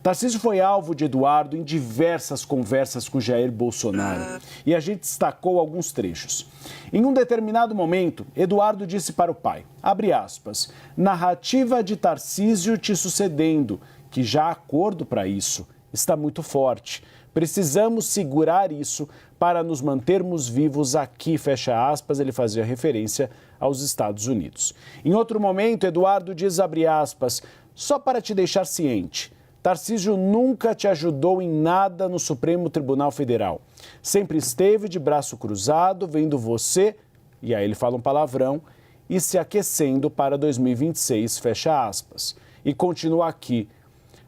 Tarcísio foi alvo de Eduardo em diversas conversas com Jair Bolsonaro e a gente destacou alguns trechos. Em um determinado momento, Eduardo disse para o pai, abre aspas, narrativa de Tarcísio te sucedendo, que já há acordo para isso, está muito forte. Precisamos segurar isso para nos mantermos vivos aqui, fecha aspas, ele fazia referência aos Estados Unidos. Em outro momento, Eduardo diz, abre aspas, só para te deixar ciente, Tarcísio nunca te ajudou em nada no Supremo Tribunal Federal. Sempre esteve de braço cruzado, vendo você, e aí ele fala um palavrão, e se aquecendo para 2026, fecha aspas. E continua aqui.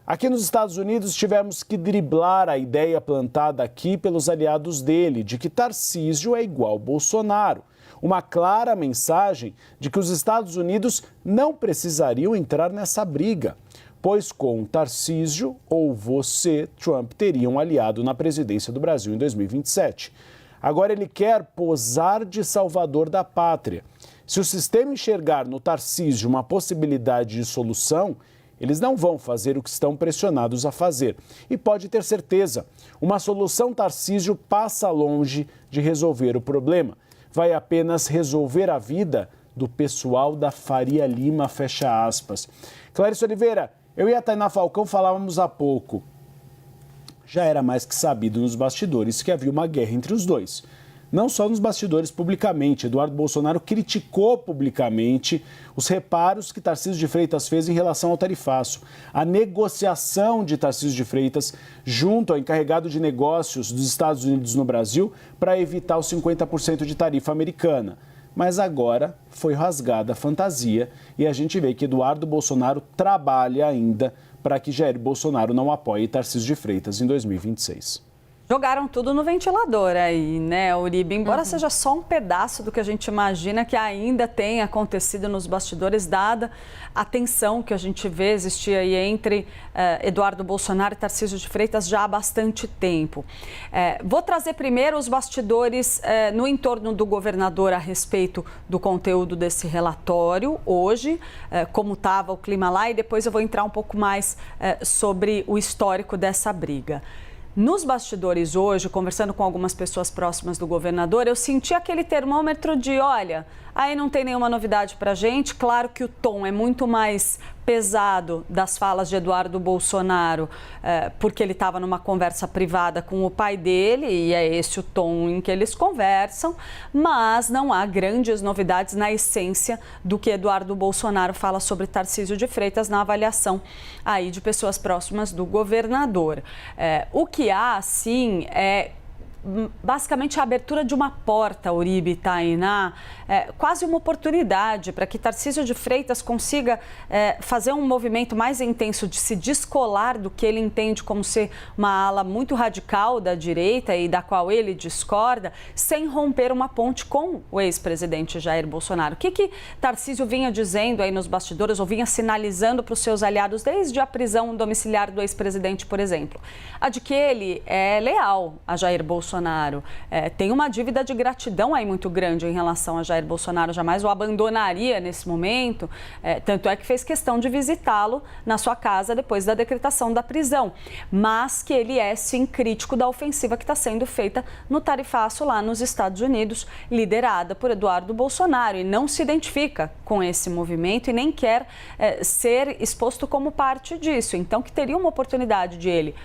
Aqui nos Estados Unidos tivemos que driblar a ideia plantada aqui pelos aliados dele, de que Tarcísio é igual Bolsonaro. Uma clara mensagem de que os Estados Unidos não precisariam entrar nessa briga, pois com Tarcísio ou você, Trump, teria um aliado na presidência do Brasil em 2027. Agora ele quer posar de salvador da pátria. Se o sistema enxergar no Tarcísio uma possibilidade de solução, eles não vão fazer o que estão pressionados a fazer. E pode ter certeza, uma solução Tarcísio passa longe de resolver o problema. Vai apenas resolver a vida do pessoal da Faria Lima, fecha aspas. Clarice Oliveira, eu e a Tainá Falcão falávamos há pouco. Já era mais que sabido nos bastidores que havia uma guerra entre os dois. Não só nos bastidores publicamente. Eduardo Bolsonaro criticou publicamente os reparos que Tarcísio de Freitas fez em relação ao tarifaço. A negociação de Tarcísio de Freitas junto ao encarregado de negócios dos Estados Unidos no Brasil para evitar os 50% de tarifa americana. Mas agora foi rasgada a fantasia e a gente vê que Eduardo Bolsonaro trabalha ainda para que Jair Bolsonaro não apoie Tarcísio de Freitas em 2026. Jogaram tudo no ventilador aí, né, Uribe? Embora seja só um pedaço do que a gente imagina que ainda tem acontecido nos bastidores, dada a tensão que a gente vê existir aí entre Eduardo Bolsonaro e Tarcísio de Freitas já há bastante tempo. Vou trazer primeiro os bastidores no entorno do governador a respeito do conteúdo desse relatório hoje, como estava o clima lá, e depois eu vou entrar um pouco mais sobre o histórico dessa briga. Nos bastidores hoje, conversando com algumas pessoas próximas do governador, eu senti aquele termômetro de, olha, aí não tem nenhuma novidade para a gente. Claro que o tom é muito mais pesado das falas de Eduardo Bolsonaro, porque ele estava numa conversa privada com o pai dele, e é esse o tom em que eles conversam, mas não há grandes novidades na essência do que Eduardo Bolsonaro fala sobre Tarcísio de Freitas na avaliação aí de pessoas próximas do governador. O que há, sim, é basicamente a abertura de uma porta, Uribe e Tainá, quase uma oportunidade para que Tarcísio de Freitas consiga fazer um movimento mais intenso de se descolar do que ele entende como ser uma ala muito radical da direita e da qual ele discorda, sem romper uma ponte com o ex-presidente Jair Bolsonaro. O que Tarcísio vinha dizendo aí nos bastidores, ou vinha sinalizando para os seus aliados desde a prisão domiciliar do ex-presidente, por exemplo? A de que ele é leal a Jair Bolsonaro. Tem uma dívida de gratidão aí muito grande em relação a Jair Bolsonaro, jamais o abandonaria nesse momento, tanto é que fez questão de visitá-lo na sua casa depois da decretação da prisão, mas que ele é sim crítico da ofensiva que está sendo feita no tarifaço lá nos Estados Unidos, liderada por Eduardo Bolsonaro, e não se identifica com esse movimento e nem quer ser exposto como parte disso, então que teria uma oportunidade de ele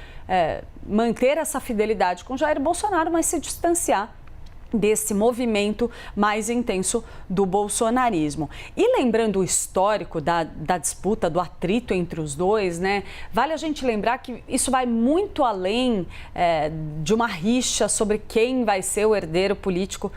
manter essa fidelidade com Jair Bolsonaro, mas se distanciar desse movimento mais intenso do bolsonarismo. E lembrando o histórico da disputa, do atrito entre os dois, né? Vale a gente lembrar que isso vai muito além de uma rixa sobre quem vai ser o herdeiro político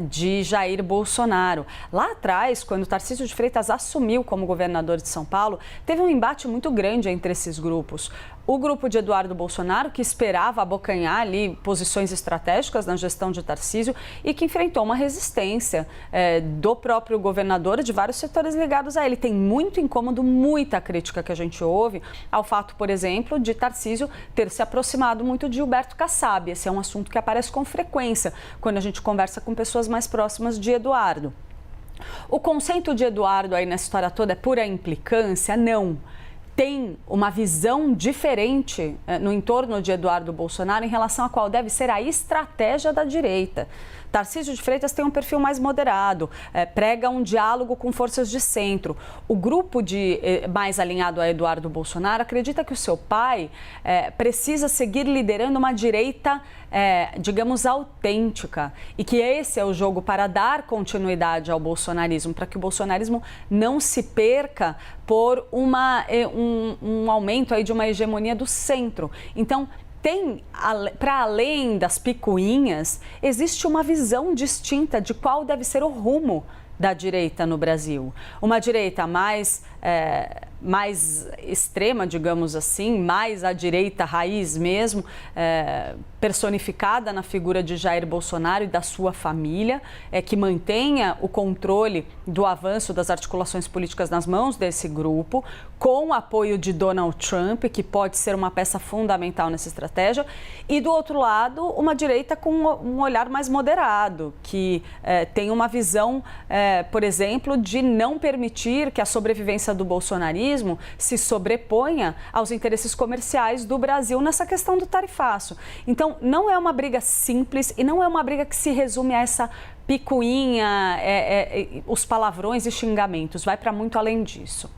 de Jair Bolsonaro. Lá atrás, quando Tarcísio de Freitas assumiu como governador de São Paulo, teve um embate muito grande entre esses grupos. O grupo de Eduardo Bolsonaro, que esperava abocanhar ali posições estratégicas na gestão de Tarcísio e que enfrentou uma resistência do próprio governador e de vários setores ligados a ele. Tem muito incômodo, muita crítica que a gente ouve ao fato, por exemplo, de Tarcísio ter se aproximado muito de Gilberto Kassab. Esse é um assunto que aparece com frequência quando a gente conversa com pessoas mais próximas de Eduardo. O conceito de Eduardo aí nessa história toda é pura implicância? Não. tem uma visão diferente no entorno de Eduardo Bolsonaro em relação a qual deve ser a estratégia da direita. Tarcísio de Freitas tem um perfil mais moderado, prega um diálogo com forças de centro. O grupo mais alinhado a Eduardo Bolsonaro acredita que o seu pai precisa seguir liderando uma direita, digamos, autêntica. E que esse é o jogo para dar continuidade ao bolsonarismo, para que o bolsonarismo não se perca por um aumento aí de uma hegemonia do centro. Então, para além das picuinhas, existe uma visão distinta de qual deve ser o rumo da direita no Brasil. Uma direita mais extrema, digamos assim, mais à direita raiz mesmo, personificada na figura de Jair Bolsonaro e da sua família, que mantenha o controle do avanço das articulações políticas nas mãos desse grupo, com o apoio de Donald Trump, que pode ser uma peça fundamental nessa estratégia, e do outro lado, uma direita com um olhar mais moderado, que tem uma visão, por exemplo, de não permitir que a sobrevivência do bolsonarismo se sobreponha aos interesses comerciais do Brasil nessa questão do tarifaço. Então, não é uma briga simples e não é uma briga que se resume a essa picuinha, os palavrões e xingamentos. Vai para muito além disso.